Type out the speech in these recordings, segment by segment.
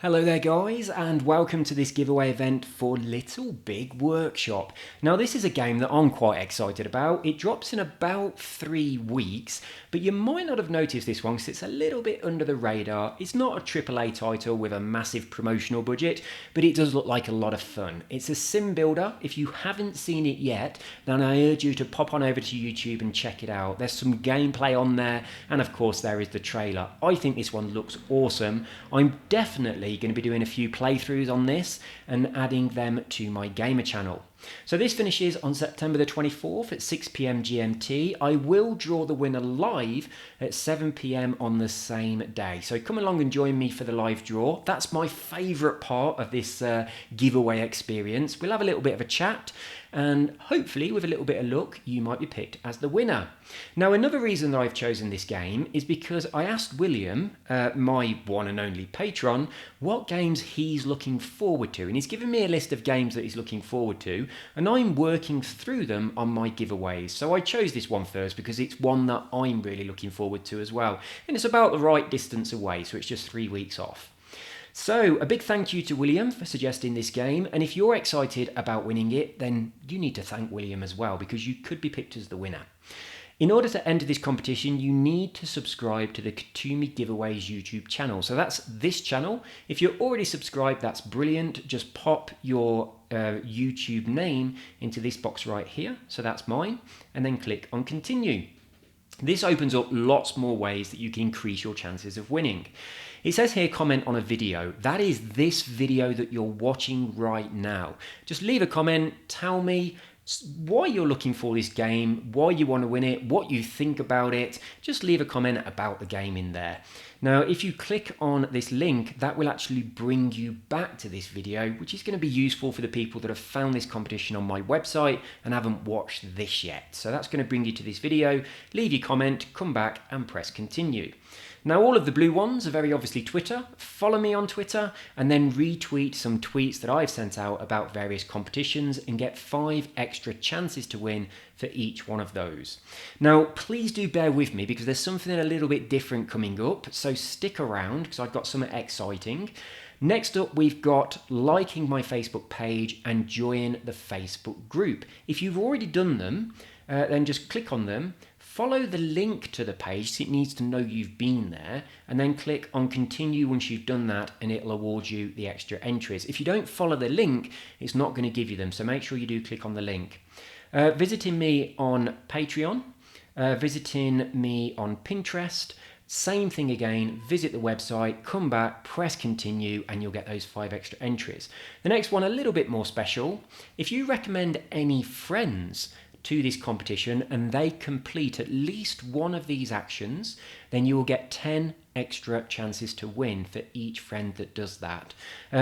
Hello there guys, and welcome to this giveaway event for Little Big Workshop. Now this is a game that I'm quite excited about. It drops in about 3 weeks, but you might not have noticed this one because it's a little bit under the radar. It's not a AAA title with a massive promotional budget, but it does look like a lot of fun. It's a sim builder. If you haven't seen it yet, then I urge you to pop on over to YouTube and check it out. There's some gameplay on there, and of course there is the trailer. I think this one looks awesome. I'm definitely going to be doing a few playthroughs on this and adding them to my gamer channel. So this finishes on September the 24th at 6 PM GMT. I will draw the winner live at 7 PM on the same day. So come along and join me for the live draw. That's my favourite part of this giveaway experience. We'll have a little bit of a chat, and hopefully with a little bit of luck you might be picked as the winner. Now another reason that I've chosen this game is because I asked William, my one and only patron, what games he's looking forward to, and he's given me a list of games that he's looking forward to, and I'm working through them on my giveaways. So I chose this one first because it's one that I'm really looking forward to as well, and it's about the right distance away, so it's just 3 weeks off. So a big thank you to William for suggesting this game, and if you're excited about winning it, then you need to thank William as well, because you could be picked as the winner. In order to enter this competition, you need to subscribe to the Katumi Giveaways YouTube channel. So that's this channel. If you're already subscribed, that's brilliant. Just pop your YouTube name into this box right here. So that's mine, and then click on continue. This opens up lots more ways that you can increase your chances of winning. It says here, comment on a video. That is this video that you're watching right now. Just leave a comment, tell me why you're looking for this game, why you want to win it, what you think about it. Just leave a comment about the game in there. Now, if you click on this link, that will actually bring you back to this video, which is going to be useful for the people that have found this competition on my website and haven't watched this yet. So that's going to bring you to this video. Leave your comment, come back and press continue. Now, all of the blue ones are very obviously Twitter. Follow me on Twitter and then retweet some tweets that I've sent out about various competitions and get 5 extra chances to win for each one of those. Now, please do bear with me because there's something a little bit different coming up, so stick around because I've got something exciting. Next up, we've got liking my Facebook page and join the Facebook group. If you've already done them, then just click on them. Follow the link to the page, so it needs to know you've been there, and then click on continue once you've done that, and it'll award you the extra entries. If you don't follow the link, it's not going to give you them, so make sure you do click on the link. Visiting me on Patreon, visiting me on Pinterest, same thing again, visit the website, come back, press continue, and you'll get those 5 extra entries. The next one, a little bit more special. If you recommend any friends to this competition and they complete at least one of these actions, then you will get 10 extra chances to win for each friend that does that.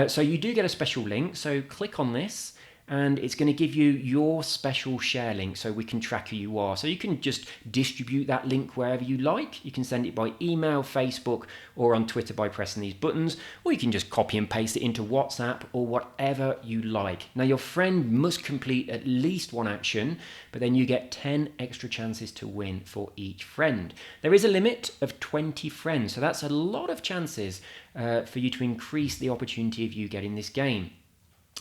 So you do get a special link, so click on this and it's going to give you your special share link so we can track who you are. So you can just distribute that link wherever you like. You can send it by email, Facebook, or on Twitter by pressing these buttons, or you can just copy and paste it into WhatsApp or whatever you like. Now your friend must complete at least one action, but then you get 10 extra chances to win for each friend. There is a limit of 20 friends, so that's a lot of chances for you to increase the opportunity of you getting this game.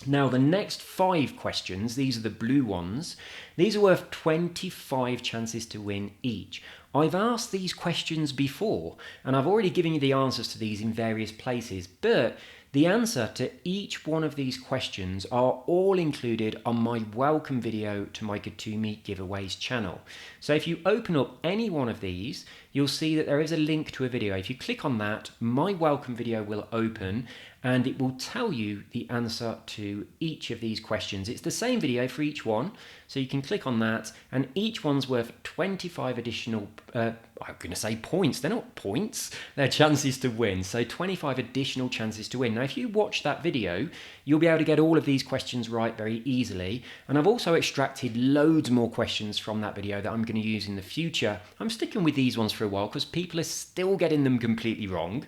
Now, the next 5 questions, these are the blue ones, these are worth 25 chances to win each. I've asked these questions before, and I've already given you the answers to these in various places, but the answer to each one of these questions are all included on my welcome video to my Katumi Giveaways channel. So if you open up any one of these, you'll see that there is a link to a video. If you click on that, my welcome video will open and it will tell you the answer to each of these questions. It's the same video for each one, so you can click on that, and each one's worth 25 additional, I'm going to say points, they're not points, they're chances to win, so 25 additional chances to win. Now if you watch that video, you'll be able to get all of these questions right very easily, and I've also extracted loads more questions from that video that I'm going to use in the future. I'm sticking with these ones for a while because people are still getting them completely wrong.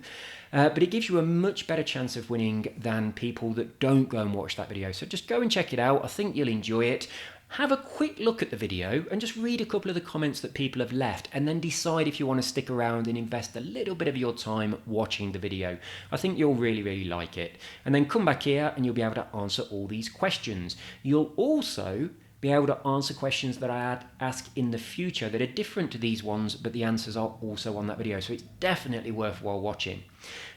But it gives you a much better chance of winning than people that don't go and watch that video. So just go and check it out. I think you'll enjoy it. have a quick look at the video and just read a couple of the comments that people have left, and then decide if you want to stick around and invest a little bit of your time watching the video. I think you'll really like it. And then come back here and you'll be able to answer all these questions. You'll also be able to answer questions that I ask in the future that are different to these ones, but the answers are also on that video. So it's definitely worthwhile watching.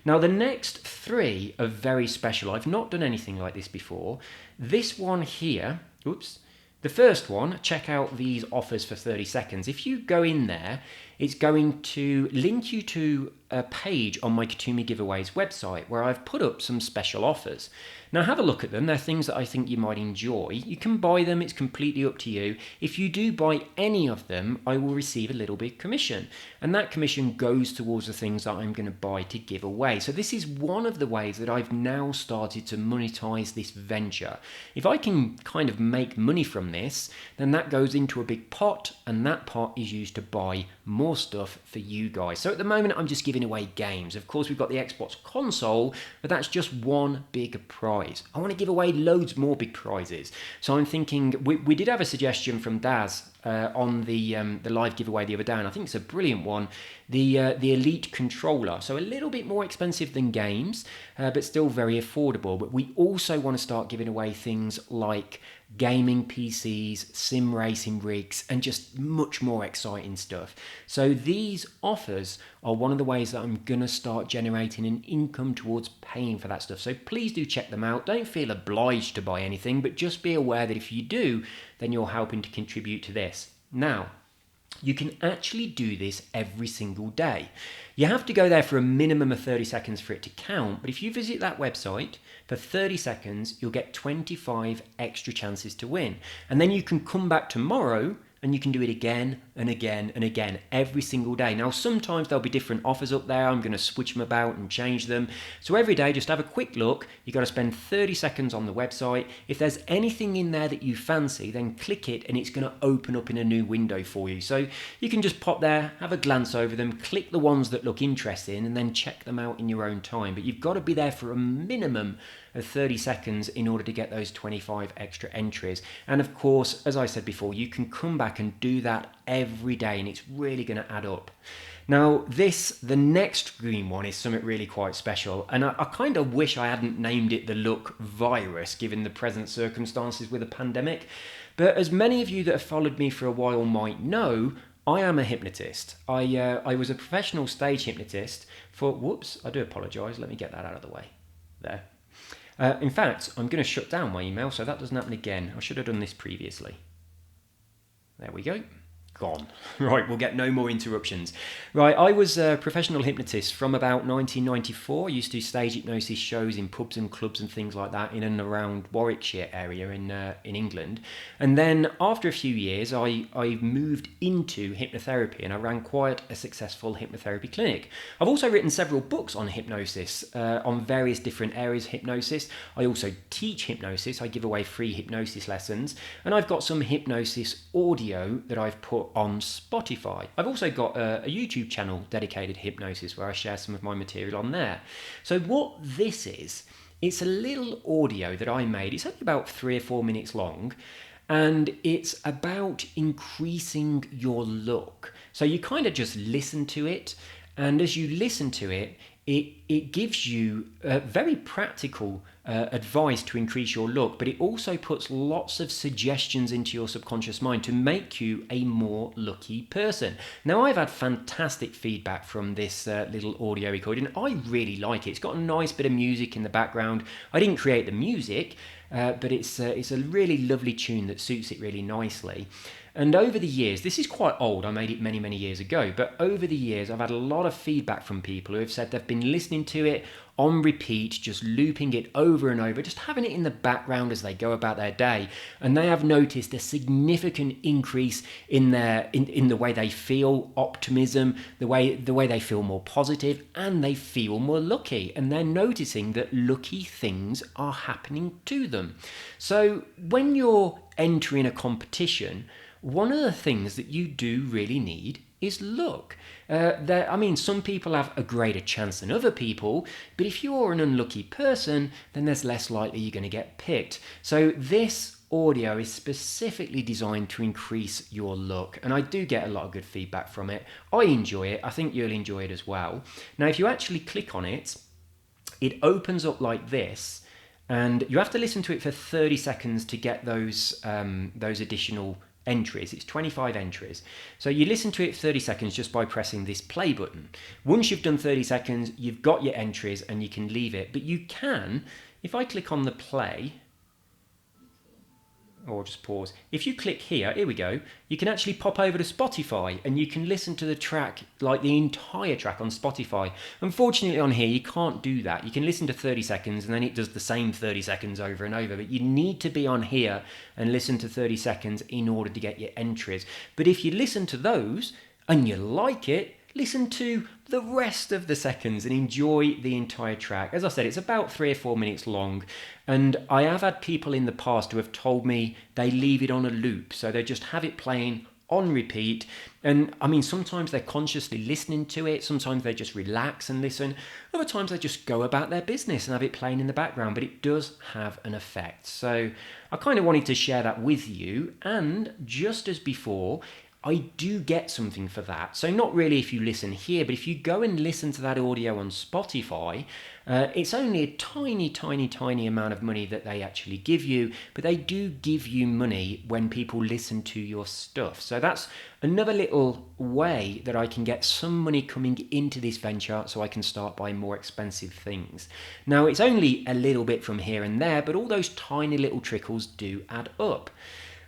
Now, the next three are very special. I've not done anything like this before. This one here, the first one, check out these offers for 30 seconds. If you go in there, it's going to link you to a page on my Katumi Giveaways website where I've put up some special offers. Now have a look at them. They're things that I think you might enjoy. You can buy them. It's completely up to you. If you do buy any of them, I will receive a little bit commission. And that commission goes towards the things that I'm going to buy to give away. So this is one of the ways that I've now started to monetize this venture. If I can kind of make money from this, then that goes into a big pot, and that pot is used to buy more stuff for you guys. So at the moment, I'm just giving away games. Of course, we've got the Xbox console, but that's just one big prize. I want to give away loads more big prizes. So I'm thinking, we did have a suggestion from Daz on the live giveaway the other day, and I think it's a brilliant one. The Elite controller, so a little bit more expensive than games, but still very affordable. But we also want to start giving away things like gaming PCs, sim racing rigs, and just much more exciting stuff. So these offers are one of the ways that I'm going to start generating an income towards paying for that stuff. So please do check them out. Don't feel obliged to buy anything, but just be aware that if you do, then you're helping to contribute to this. Now, you can actually do this every single day. You have to go there for a minimum of 30 seconds for it to count, but if you visit that website for 30 seconds, you'll get 25 extra chances to win. And then you can come back tomorrow and you can do it again and again and again every single day. Now, sometimes there'll be different offers up there. I'm going to switch them about and change them. So every day, just have a quick look. You've got to spend 30 seconds on the website. If there's anything in there that you fancy, then click it and it's going to open up in a new window for you. So you can just pop there, have a glance over them, click the ones that look interesting, and then check them out in your own time. But you've got to be there for a minimum of 30 seconds in order to get those 25 extra entries. And of course, as I said before, you can come back and do that every day, and it's really going to add up. Now, the next green one is something really quite special, and I kind of wish I hadn't named it the Look Virus, given the present circumstances with the pandemic. But as many of you that have followed me for a while might know, I am a hypnotist. I was a professional stage hypnotist for, I do apologise, let me get that out of the way. There. In fact, I'm going to shut down my email so that doesn't happen again. I should have done this previously. There we go. Gone. Right, we'll get no more interruptions. Right, I was a professional hypnotist from about 1994. I used to do stage hypnosis shows in pubs and clubs and things like that in and around Warwickshire area in England. And then after a few years, I moved into hypnotherapy, and I ran quite a successful hypnotherapy clinic. I've also written several books on hypnosis, on various different areas of hypnosis. I also teach hypnosis. I give away free hypnosis lessons, and I've got some hypnosis audio that I've put on Spotify. I've also got a YouTube channel dedicated to hypnosis where I share some of my material on there. So what this is, it's a little audio that I made. It's only about 3 or 4 minutes long, and it's about increasing your look. So you kind of just listen to it, and as you listen to it, it gives you very practical advice to increase your look, but it also puts lots of suggestions into your subconscious mind to make you a more lucky person. Now, I've had fantastic feedback from this little audio recording. I really like it. It's got a nice bit of music in the background. I didn't create the music, but it's a really lovely tune that suits it really nicely. And over the years, this is quite old, I made it many, many years ago, but over the years I've had a lot of feedback from people who have said they've been listening to it on repeat, just looping it over and over, just having it in the background as they go about their day, and they have noticed a significant increase in the way they feel, optimism, the way they feel more positive, and they feel more lucky, and they're noticing that lucky things are happening to them. So when you're entering a competition, one of the things that you do really need is luck. Some people have a greater chance than other people, but if you're an unlucky person, then there's less likely you're going to get picked. So this audio is specifically designed to increase your luck, and I do get a lot of good feedback from it. I enjoy it. I think you'll enjoy it as well. Now, if you actually click on it, it opens up like this, and you have to listen to it for 30 seconds to get those additional entries. It's 25 entries. So you listen to it 30 seconds just by pressing this play button. Once you've done 30 seconds, you've got your entries and you can leave it. But you can, if I click on the play, or just pause. If you click here we go, you can actually pop over to Spotify and you can listen to the track, like the entire track on Spotify. Unfortunately on here, you can't do that. You can listen to 30 seconds and then it does the same 30 seconds over and over, but you need to be on here and listen to 30 seconds in order to get your entries. But if you listen to those and you like it, listen to the rest of the seconds and enjoy the entire track. As I said, it's about 3 or 4 minutes long, and I have had people in the past who have told me they leave it on a loop, so they just have it playing on repeat. And sometimes they're consciously listening to it, sometimes they just relax and listen, other times they just go about their business and have it playing in the background, but it does have an effect. So I kind of wanted to share that with you, and just as before, I do get something for that. So not really if you listen here, but if you go and listen to that audio on Spotify, it's only a tiny amount of money that they actually give you, but they do give you money when people listen to your stuff. So that's another little way that I can get some money coming into this venture so I can start buying more expensive things. Now, it's only a little bit from here and there, but all those tiny little trickles do add up.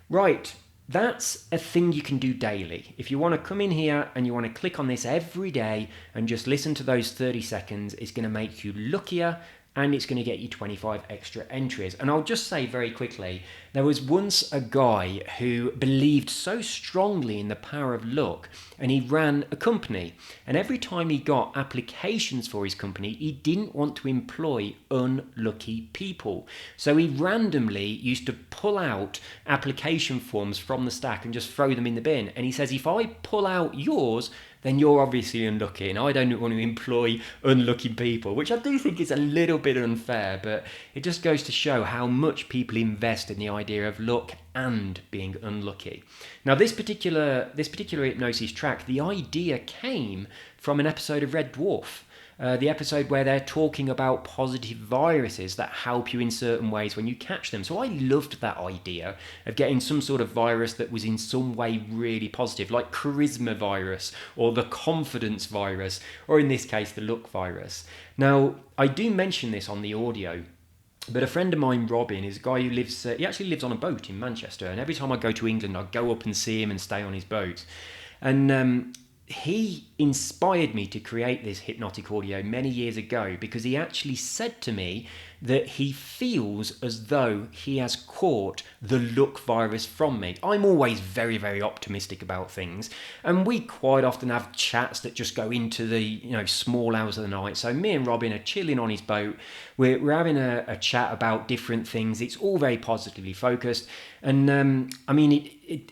Right. That's a thing you can do daily. If you want to come in here and you want to click on this every day and just listen to those 30 seconds, it's going to make you luckier and it's going to get you 25 extra entries. And I'll just say very quickly, there was once a guy who believed so strongly in the power of luck, and he ran a company. And every time he got applications for his company, he didn't want to employ unlucky people. So he randomly used to pull out application forms from the stack and just throw them in the bin. And he says, if I pull out yours, then you're obviously unlucky, and I don't want to employ unlucky people, which I do think is a little bit unfair, but it just goes to show how much people invest in the idea of luck and being unlucky. Now, this particular hypnosis track, the idea came from an episode of Red Dwarf. The episode where they're talking about positive viruses that help you in certain ways when you catch them. So I loved that idea of getting some sort of virus that was in some way really positive, like charisma virus or the confidence virus, or in this case, the luck virus. Now, I do mention this on the audio, but a friend of mine, Robin, is a guy who lives, he actually lives on a boat in Manchester. And every time I go to England, I go up and see him and stay on his boat. And he inspired me to create this hypnotic audio many years ago because he actually said to me that he feels as though he has caught the luck virus from me. I'm always very, very optimistic about things, and we quite often have chats that just go into the small hours of the night. So me and Robin are chilling on his boat. We're having a chat about different things. It's all very positively focused, and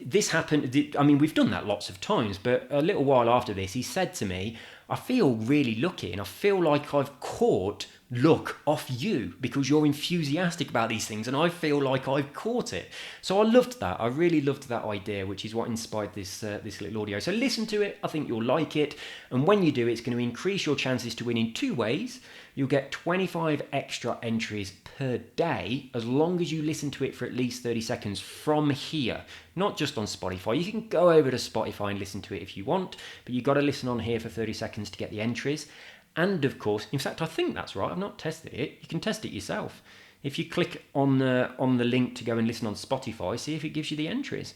this happened. We've done that lots of times, but a little while after this, he said to me, I feel really lucky and I feel like I've caught luck off you because you're enthusiastic about these things, and I feel like I've caught it. So I loved that. I really loved that idea, which is what inspired this little audio. So listen to it. I think you'll like it. And when you do, it's going to increase your chances to win in 2 ways. You'll get 25 extra entries per day as long as you listen to it for at least 30 seconds from here, not just on Spotify. You can go over to Spotify and listen to it if you want, but you've got to listen on here for 30 seconds to get the entries. And of course, in fact, I think that's right. I've not tested it. You can test it yourself. If you click on the link to go and listen on Spotify, see if it gives you the entries.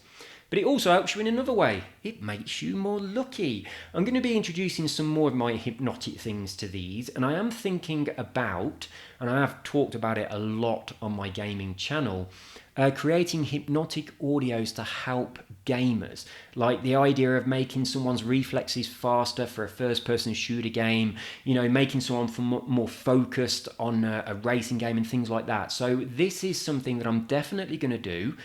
But it also helps you in another way. It makes you more lucky. I'm going to be introducing some more of my hypnotic things to these, and I am thinking about, and I have talked about it a lot on my gaming channel, creating hypnotic audios to help gamers. Like the idea of making someone's reflexes faster for a first-person shooter game, making someone more focused on a racing game and things like that. So this is something that I'm definitely going to do.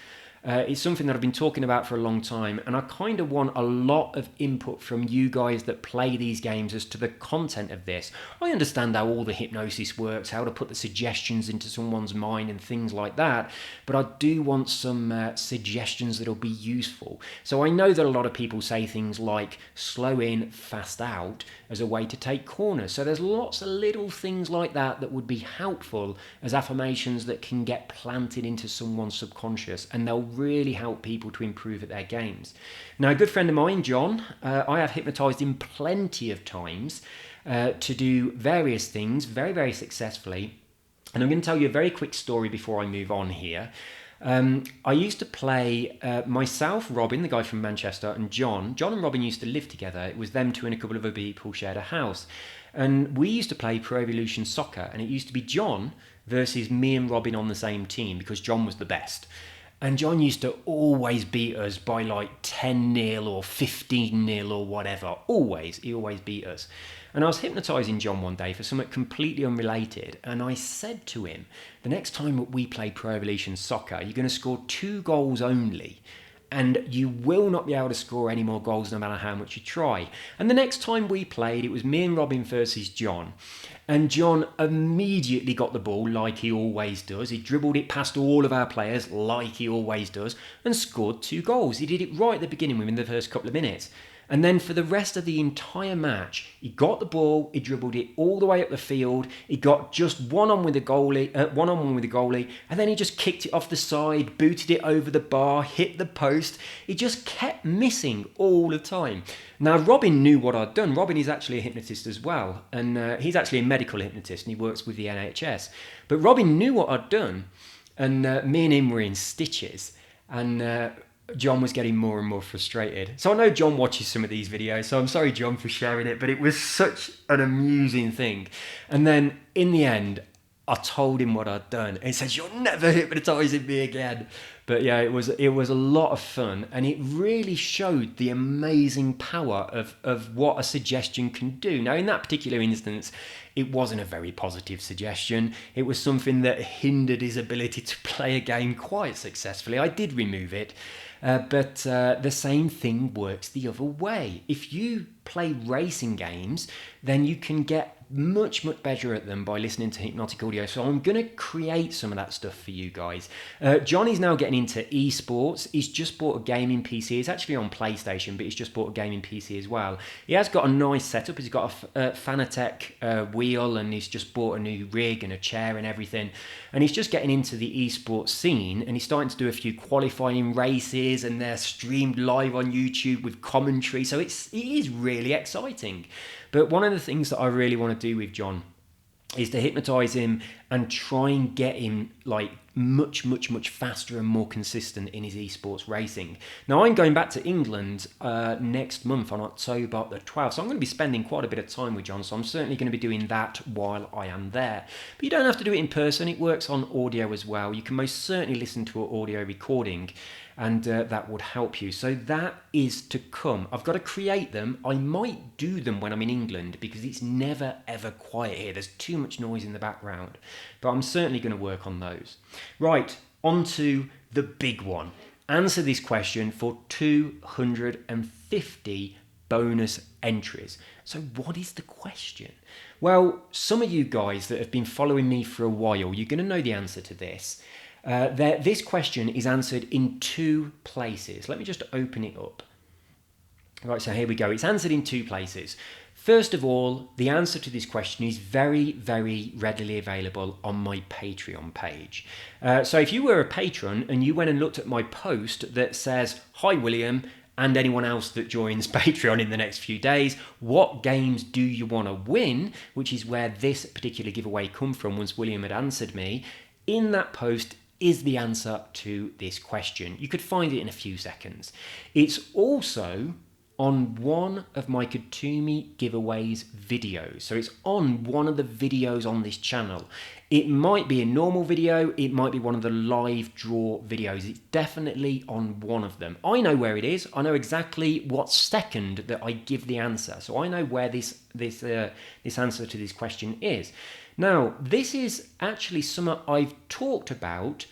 It's something that I've been talking about for a long time, and I kind of want a lot of input from you guys that play these games as to the content of this. I understand how all the hypnosis works, how to put the suggestions into someone's mind and things like that, but I do want some suggestions that'll be useful. So I know that a lot of people say things like slow in, fast out as a way to take corners. So there's lots of little things like that that would be helpful as affirmations that can get planted into someone's subconscious, and they'll really help people to improve at their games. Now, a good friend of mine, John, I have hypnotized him plenty of times to do various things very, very successfully. And I'm going to tell you a very quick story before I move on here. I used to play myself, Robin, the guy from Manchester, and John. John and Robin used to live together. It was them two and a couple of other people shared a house. And we used to play Pro Evolution Soccer, and it used to be John versus me and Robin on the same team because John was the best. And John used to always beat us by like 10-0 or 15-0 or whatever. Always. He always beat us. And I was hypnotising John one day for something completely unrelated. And I said to him, the next time we play Pro Evolution Soccer, you're going to score 2 goals only. And you will not be able to score any more goals no matter how much you try. And the next time we played, it was me and Robin versus John. And John immediately got the ball like he always does. He dribbled it past all of our players like he always does and scored 2 goals. He did it right at the beginning within the first couple of minutes. And then for the rest of the entire match, he got the ball, he dribbled it all the way up the field, he got just one-on-one with the goalie, and then he just kicked it off the side, booted it over the bar, hit the post. He just kept missing all the time. Now, Robin knew what I'd done. Robin is actually a hypnotist as well, and he's actually a medical hypnotist, and he works with the NHS. But Robin knew what I'd done, and me and him were in stitches, and John was getting more and more frustrated. So I know John watches some of these videos, so I'm sorry, John, for sharing it, but it was such an amusing thing. And then in the end, I told him what I'd done. And he says, "You're never hypnotising me again." But yeah, it was a lot of fun, and it really showed the amazing power of what a suggestion can do. Now, in that particular instance, it wasn't a very positive suggestion. It was something that hindered his ability to play a game quite successfully. I did remove it. But the same thing works the other way. If you play racing games, then you can get much better at them by listening to hypnotic audio. So I'm going to create some of that stuff for you guys. Johnny's now getting into esports. He's just bought a gaming PC. It's actually on PlayStation, but he's just bought a gaming PC as well. He has got a nice setup. He's got a Fanatec wheel, and he's just bought a new rig and a chair and everything. And he's just getting into the esports scene, and he's starting to do a few qualifying races, and they're streamed live on YouTube with commentary. So it is really exciting. But one of the things that I really want to do with John is to hypnotise him and try and get him like much faster and more consistent in his esports racing. Now, I'm going back to England next month on October the 12th, so I'm going to be spending quite a bit of time with John, so I'm certainly going to be doing that while I am there. But you don't have to do it in person. It works on audio as well. You can most certainly listen to an audio recording, and that would help you. So that is to come. I've got to create them. I might do them when I'm in England because it's never ever quiet here. There's too much noise in the background. But I'm certainly going to work on those. Right, on to the big one. Answer this question for 250 bonus entries. So what is the question? Well, some of you guys that have been following me for a while, you're going to know the answer to this. This question is answered in 2 places. Let me just open it up. Right, so here we go. It's answered in 2 places. First of all, the answer to this question is very readily available on my Patreon page. So if you were a patron and you went and looked at my post that says, "Hi William, and anyone else that joins Patreon in the next few days, what games do you want to win?" which is where this particular giveaway come from once William had answered me. In that post is the answer to this question. You could find it in a few seconds. It's also on one of my Kutumi giveaways videos. So it's on one of the videos on this channel. It might be a normal video, it might be one of the live draw videos. It's definitely on one of them. I know where it is. I know exactly what second that I give the answer. So I know where this answer to this question is. Now, this is actually something I've talked about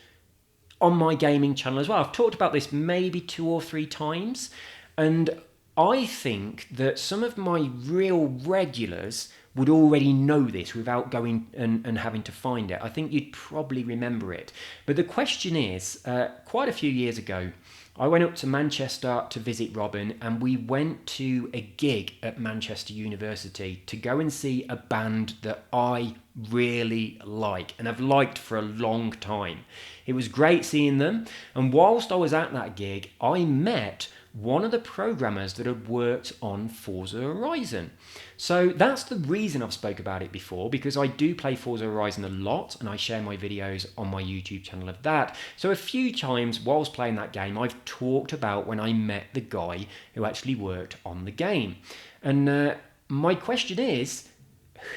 on my gaming channel as well. I've talked about this maybe 2 or 3 times, and I think that some of my real regulars would already know this without going and having to find it. I think you'd probably remember it. But the question is, quite a few years ago, I went up to Manchester to visit Robin, and we went to a gig at Manchester University to go and see a band that I really like and have liked for a long time. It was great seeing them, and whilst I was at that gig, I met one of the programmers that had worked on Forza Horizon. So that's the reason I've spoke about it before, because I do play Forza Horizon a lot and I share my videos on my YouTube channel of that. So a few times whilst playing that game, I've talked about when I met the guy who actually worked on the game. And my question is,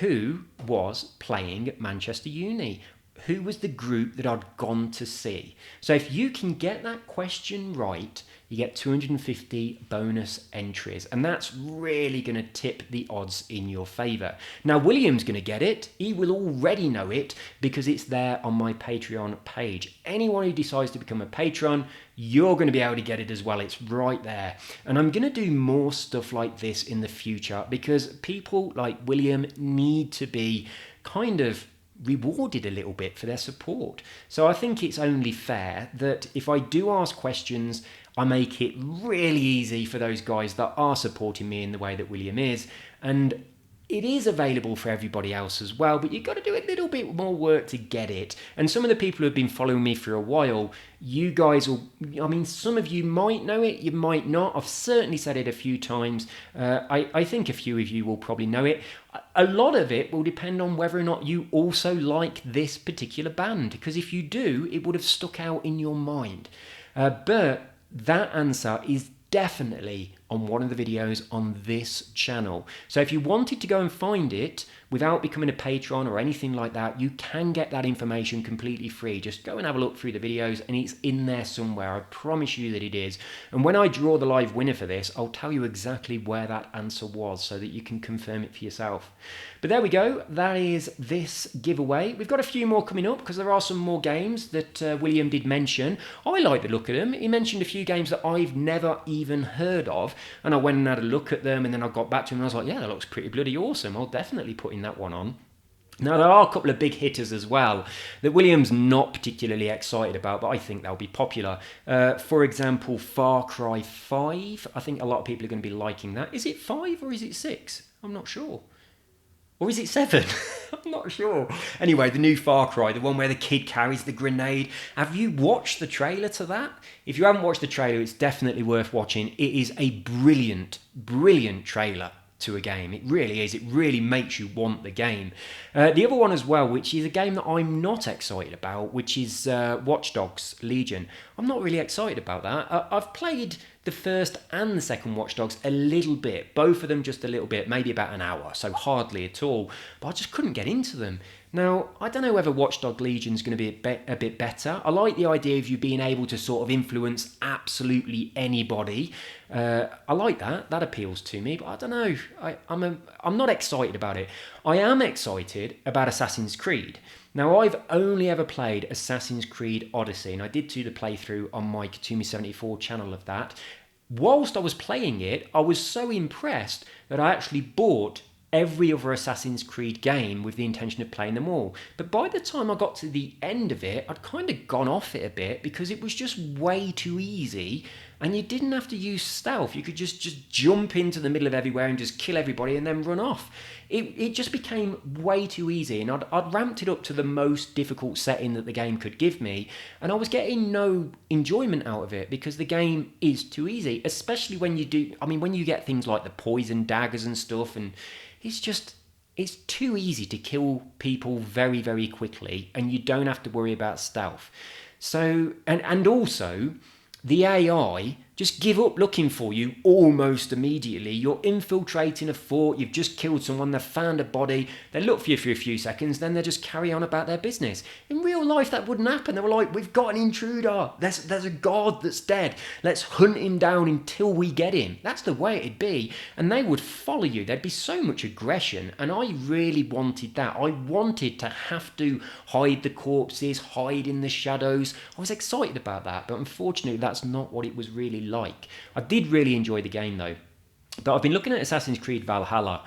who was playing at Manchester Uni? Who was the group that I'd gone to see? So if you can get that question right, you get 250 bonus entries, and that's really going to tip the odds in your favour. Now, William's going to get it. He will already know it because it's there on my Patreon page. Anyone who decides to become a patron, you're going to be able to get it as well. It's right there. And I'm going to do more stuff like this in the future because people like William need to be kind of rewarded a little bit for their support. So I think it's only fair that if I do ask questions, I make it really easy for those guys that are supporting me in the way that William is. And it is available for everybody else as well, but you've got to do a little bit more work to get it. And some of the people who have been following me for a while, you guys will, I mean, some of you might know it, you might not. I've certainly said it a few times. I think a few of you will probably know it. A lot of it will depend on whether or not you also like this particular band, because if you do, it would have stuck out in your mind. But that answer is definitely on one of the videos on this channel. So if you wanted to go and find it without becoming a patron or anything like that, you can get that information completely free. Just go and have a look through the videos and it's in there somewhere. I promise you that it is. And when I draw the live winner for this, I'll tell you exactly where that answer was so that you can confirm it for yourself. But there we go. That is this giveaway. We've got a few more coming up because there are some more games that William did mention. I like the look of them. He mentioned a few games that I've never even heard of, and I went and had a look at them, and then I got back to him and I was like, yeah, that looks pretty bloody awesome. I'll definitely put in that one on. Now, there are a couple of big hitters as well that William's not particularly excited about, but I think they'll be popular. For example, Far Cry 5. I think a lot of people are going to be liking that. Is it 5 or is it 6? I'm not sure. Or is it 7? I'm not sure. Anyway, the new Far Cry, the one where the kid carries the grenade. Have you watched the trailer to that? If you haven't watched the trailer, it's definitely worth watching. It is a brilliant, brilliant trailer to a game. It really is. It really makes you want the game. The other one as well, which is a game that I'm not excited about, which is Watch Dogs Legion. I'm not really excited about that. I've played the first and the second Watch Dogs a little bit, both of them just a little bit, maybe about an hour, so hardly at all, but I just couldn't get into them. Now, I don't know whether Watch Dogs Legion is going to be a bit better. I like the idea of you being able to sort of influence absolutely anybody. I like that. That appeals to me, but I don't know. I'm not excited about it. I am excited about Assassin's Creed. Now, I've only ever played Assassin's Creed Odyssey, and I did do the playthrough on my Katumi74 channel of that. Whilst I was playing it, I was so impressed that I actually bought every other Assassin's Creed game with the intention of playing them all. But by the time I got to the end of it, I'd kind of gone off it a bit because it was just way too easy and you didn't have to use stealth. You could just jump into the middle of everywhere and just kill everybody and then run off. It just became way too easy, and I'd ramped it up to the most difficult setting that the game could give me, and I was getting no enjoyment out of it because the game is too easy, especially when you do, I mean, when you get things like the poison daggers and stuff, and it's too easy to kill people very, very quickly, and you don't have to worry about stealth. So, and also, the AI just give up looking for you almost immediately. You're infiltrating a fort, you've just killed someone, they've found a body, they look for you for a few seconds, then they just carry on about their business. In real life, that wouldn't happen. They were like, we've got an intruder, there's a god that's dead, let's hunt him down until we get him. That's the way it'd be, and they would follow you. There'd be so much aggression, and I really wanted that. I wanted to have to hide the corpses, hide in the shadows. I was excited about that, but unfortunately that's not what it was really like. I did really enjoy the game though. But I've been looking at Assassin's Creed Valhalla,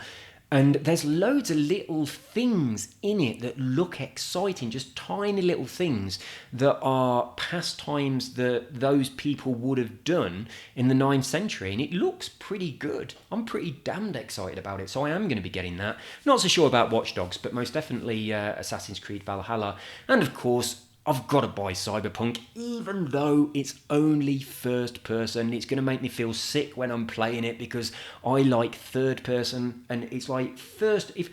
and there's loads of little things in it that look exciting, just tiny little things that are pastimes that those people would have done in the 9th century, and it looks pretty good. I'm pretty damned excited about it, so I am going to be getting that. Not so sure about Watch Dogs, but most definitely Assassin's Creed Valhalla. And of course, I've got to buy Cyberpunk, even though it's only first person. It's going to make me feel sick when I'm playing it because I like third person, and it's like if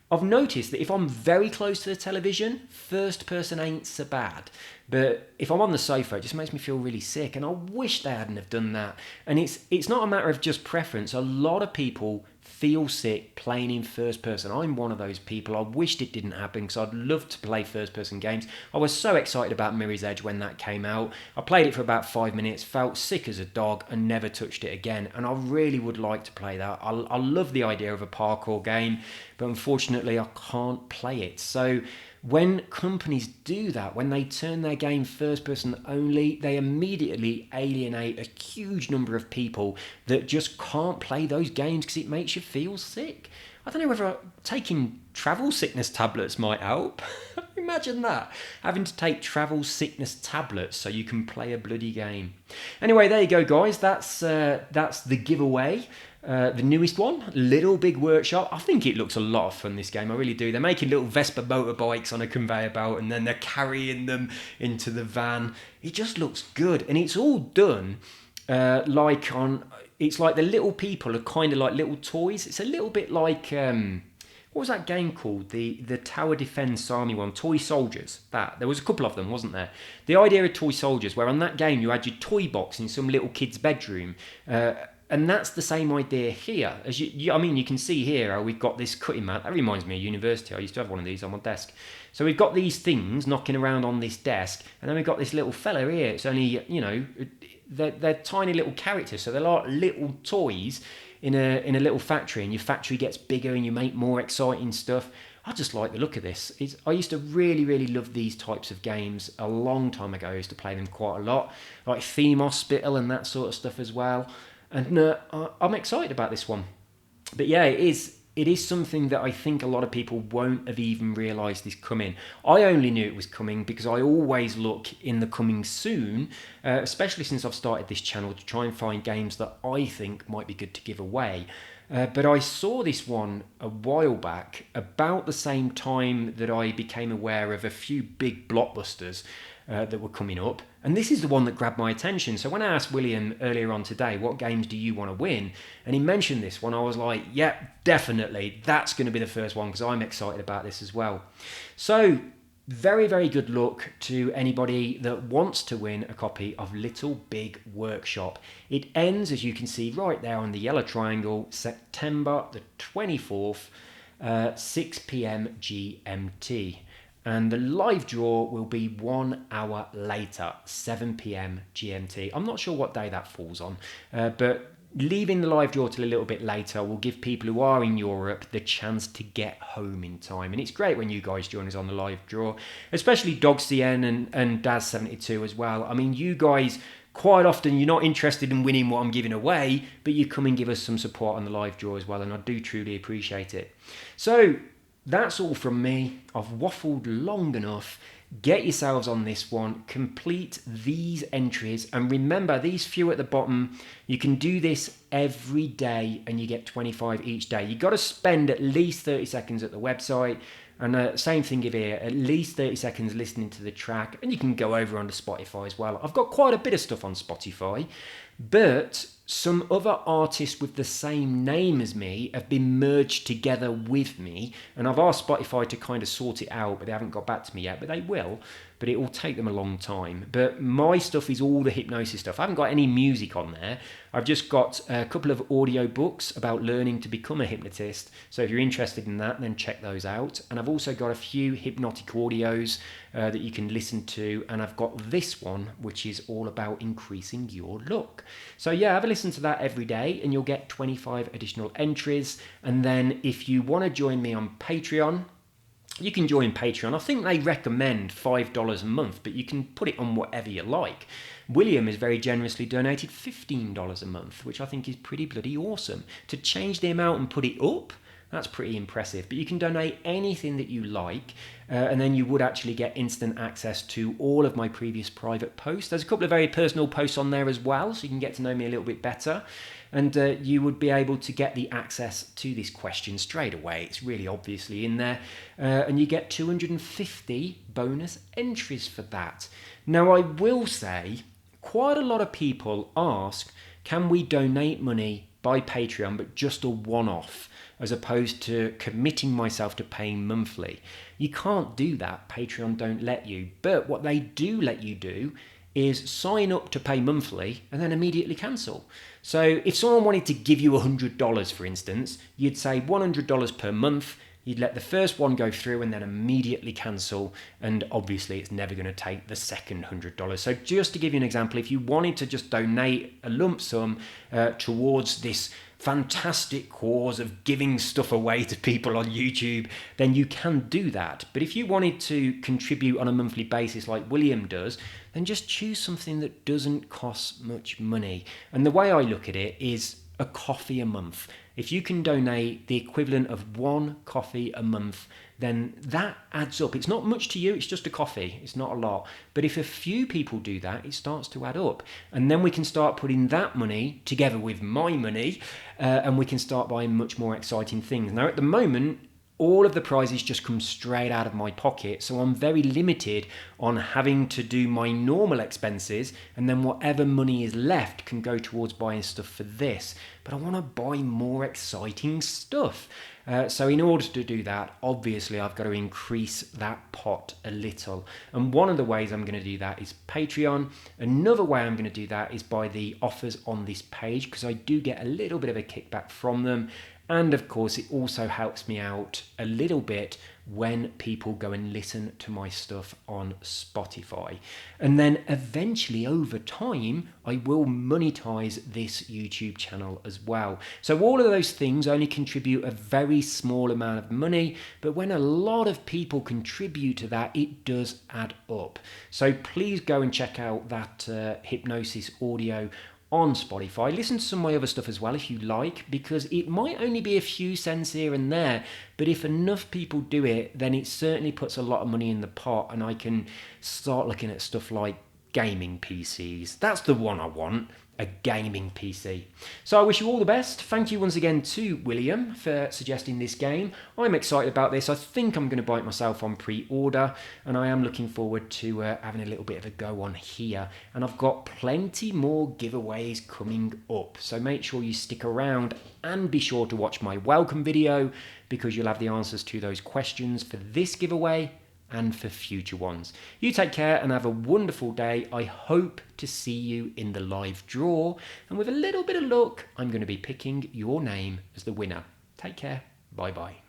I've noticed that if I'm very close to the television, first person ain't so bad. But if I'm on the sofa, it just makes me feel really sick, and I wish they hadn't have done that. And it's not a matter of just preference. A lot of people feel sick playing in first person. I'm one of those people. I wished it didn't happen because I'd love to play first person games. I was so excited about Mirror's Edge when that came out. I played it for about 5 minutes, felt sick as a dog, and never touched it again. And I really would like to play that. I love the idea of a parkour game, but unfortunately I can't play it. So when companies do that, when they turn their game first person only, they immediately alienate a huge number of people that just can't play those games because it makes you feel sick. I don't know whether taking travel sickness tablets might help. Imagine that, having to take travel sickness tablets so you can play a bloody game. Anyway, there you go, guys. That's the giveaway. The newest one, Little Big Workshop. I think it looks a lot of fun, this game. I really do. They're making little Vespa motorbikes on a conveyor belt, and then they're carrying them into the van. It just looks good, and it's all done it's like the little people are kind of like little toys. It's a little bit like what was that game called? The Tower Defense Army one, Toy Soldiers. There was a couple of them, wasn't there? The idea of Toy Soldiers, where on that game you had your toy box in some little kid's bedroom. And that's the same idea here. As you can see here how we've got this cutting mat. That reminds me of university. I used to have one of these on my desk. So we've got these things knocking around on this desk, and then we've got this little fella here. It's only, they're tiny little characters, so they're like little toys in a little factory, and your factory gets bigger and you make more exciting stuff. I just like the look of this. I used to really, really love these types of games a long time ago. I used to play them quite a lot, like Theme Hospital and that sort of stuff as well. And I'm excited about this one. But yeah, it is something that I think a lot of people won't have even realised is coming. I only knew it was coming because I always look in the coming soon, especially since I've started this channel, to try and find games that I think might be good to give away. But I saw this one a while back, about the same time that I became aware of a few big blockbusters that were coming up. And this is the one that grabbed my attention. So when I asked William earlier on today, what games do you want to win? And he mentioned this one, I was like, yeah, definitely. That's going to be the first one because I'm excited about this as well. So very, very good luck to anybody that wants to win a copy of Little Big Workshop. It ends, as you can see right there on the yellow triangle, September the 24th, 6 p.m. GMT. And the live draw will be 1 hour later, 7 p.m. GMT. I'm not sure what day that falls on, but leaving the live draw till a little bit later will give people who are in Europe the chance to get home in time. And it's great when you guys join us on the live draw, especially DogCN and Daz72 as well. I mean, you guys, quite often you're not interested in winning what I'm giving away, but you come and give us some support on the live draw as well, and I do truly appreciate it. So that's all from me. I've waffled long enough. Get yourselves on this one, complete these entries, and remember these few at the bottom, you can do this every day and you get 25 each day. You've got to spend at least 30 seconds at the website, and same thing here, at least 30 seconds listening to the track, and you can go over onto Spotify as well. I've got quite a bit of stuff on Spotify, But some other artists with the same name as me have been merged together with me, and I've asked Spotify to kind of sort it out, but they haven't got back to me yet, but they will. But it will take them a long time. But my stuff is all the hypnosis stuff. I haven't got any music on there. I've just got a couple of audio books about learning to become a hypnotist. So if you're interested in that, then check those out. And I've also got a few hypnotic audios that you can listen to. And I've got this one, which is all about increasing your luck. So yeah, have a listen to that every day and you'll get 25 additional entries. And then if you want to join me on Patreon, you can join Patreon. I think they recommend $5 a month, but you can put it on whatever you like. William has very generously donated $15 a month, which I think is pretty bloody awesome. To change the amount and put it up, that's pretty impressive. But you can donate anything that you like, and then you would actually get instant access to all of my previous private posts. There's a couple of very personal posts on there as well, so you can get to know me a little bit better. And you would be able to get the access to this question straight away. It's really obviously in there. And you get 250 bonus entries for that. Now, I will say, quite a lot of people ask, can we donate money by Patreon, but just a one-off, as opposed to committing myself to paying monthly? You can't do that. Patreon don't let you. But what they do let you do is sign up to pay monthly and then immediately cancel. So if someone wanted to give you $100, for instance, you'd say $100 per month, you'd let the first one go through and then immediately cancel, and obviously it's never going to take the second $100. So just to give you an example, if you wanted to just donate a lump sum towards this fantastic cause of giving stuff away to people on YouTube, then you can do that. But if you wanted to contribute on a monthly basis like William does, then just choose something that doesn't cost much money. And the way I look at it is a coffee a month. If you can donate the equivalent of one coffee a month, then that adds up. It's not much to you, it's just a coffee, it's not a lot. But if a few people do that, it starts to add up. And then we can start putting that money together with my money, and we can start buying much more exciting things. Now at the moment, all of the prizes just come straight out of my pocket, so I'm very limited on having to do my normal expenses, and then whatever money is left can go towards buying stuff for this. But I want to buy more exciting stuff. So in order to do that, obviously I've got to increase that pot a little. And one of the ways I'm going to do that is Patreon. Another way I'm going to do that is by the offers on this page, because I do get a little bit of a kickback from them. And of course, it also helps me out a little bit when people go and listen to my stuff on Spotify. And then eventually over time, I will monetize this YouTube channel as well. So all of those things only contribute a very small amount of money, but when a lot of people contribute to that, it does add up. So please go and check out that hypnosis audio on Spotify. Listen to some of my other stuff as well if you like, because it might only be a few cents here and there, but if enough people do it, then it certainly puts a lot of money in the pot, and I can start looking at stuff like gaming PCs. That's the one I want, a gaming PC. So I wish you all the best. Thank you once again to William for suggesting this game. I'm excited about this. I think I'm going to buy it myself on pre-order, and I am looking forward to having a little bit of a go on here. And I've got plenty more giveaways coming up, so make sure you stick around and be sure to watch my welcome video, because you'll have the answers to those questions for this giveaway and for future ones. You take care and have a wonderful day. I hope to see you in the live draw, and with a little bit of luck, I'm going to be picking your name as the winner. Take care. Bye bye.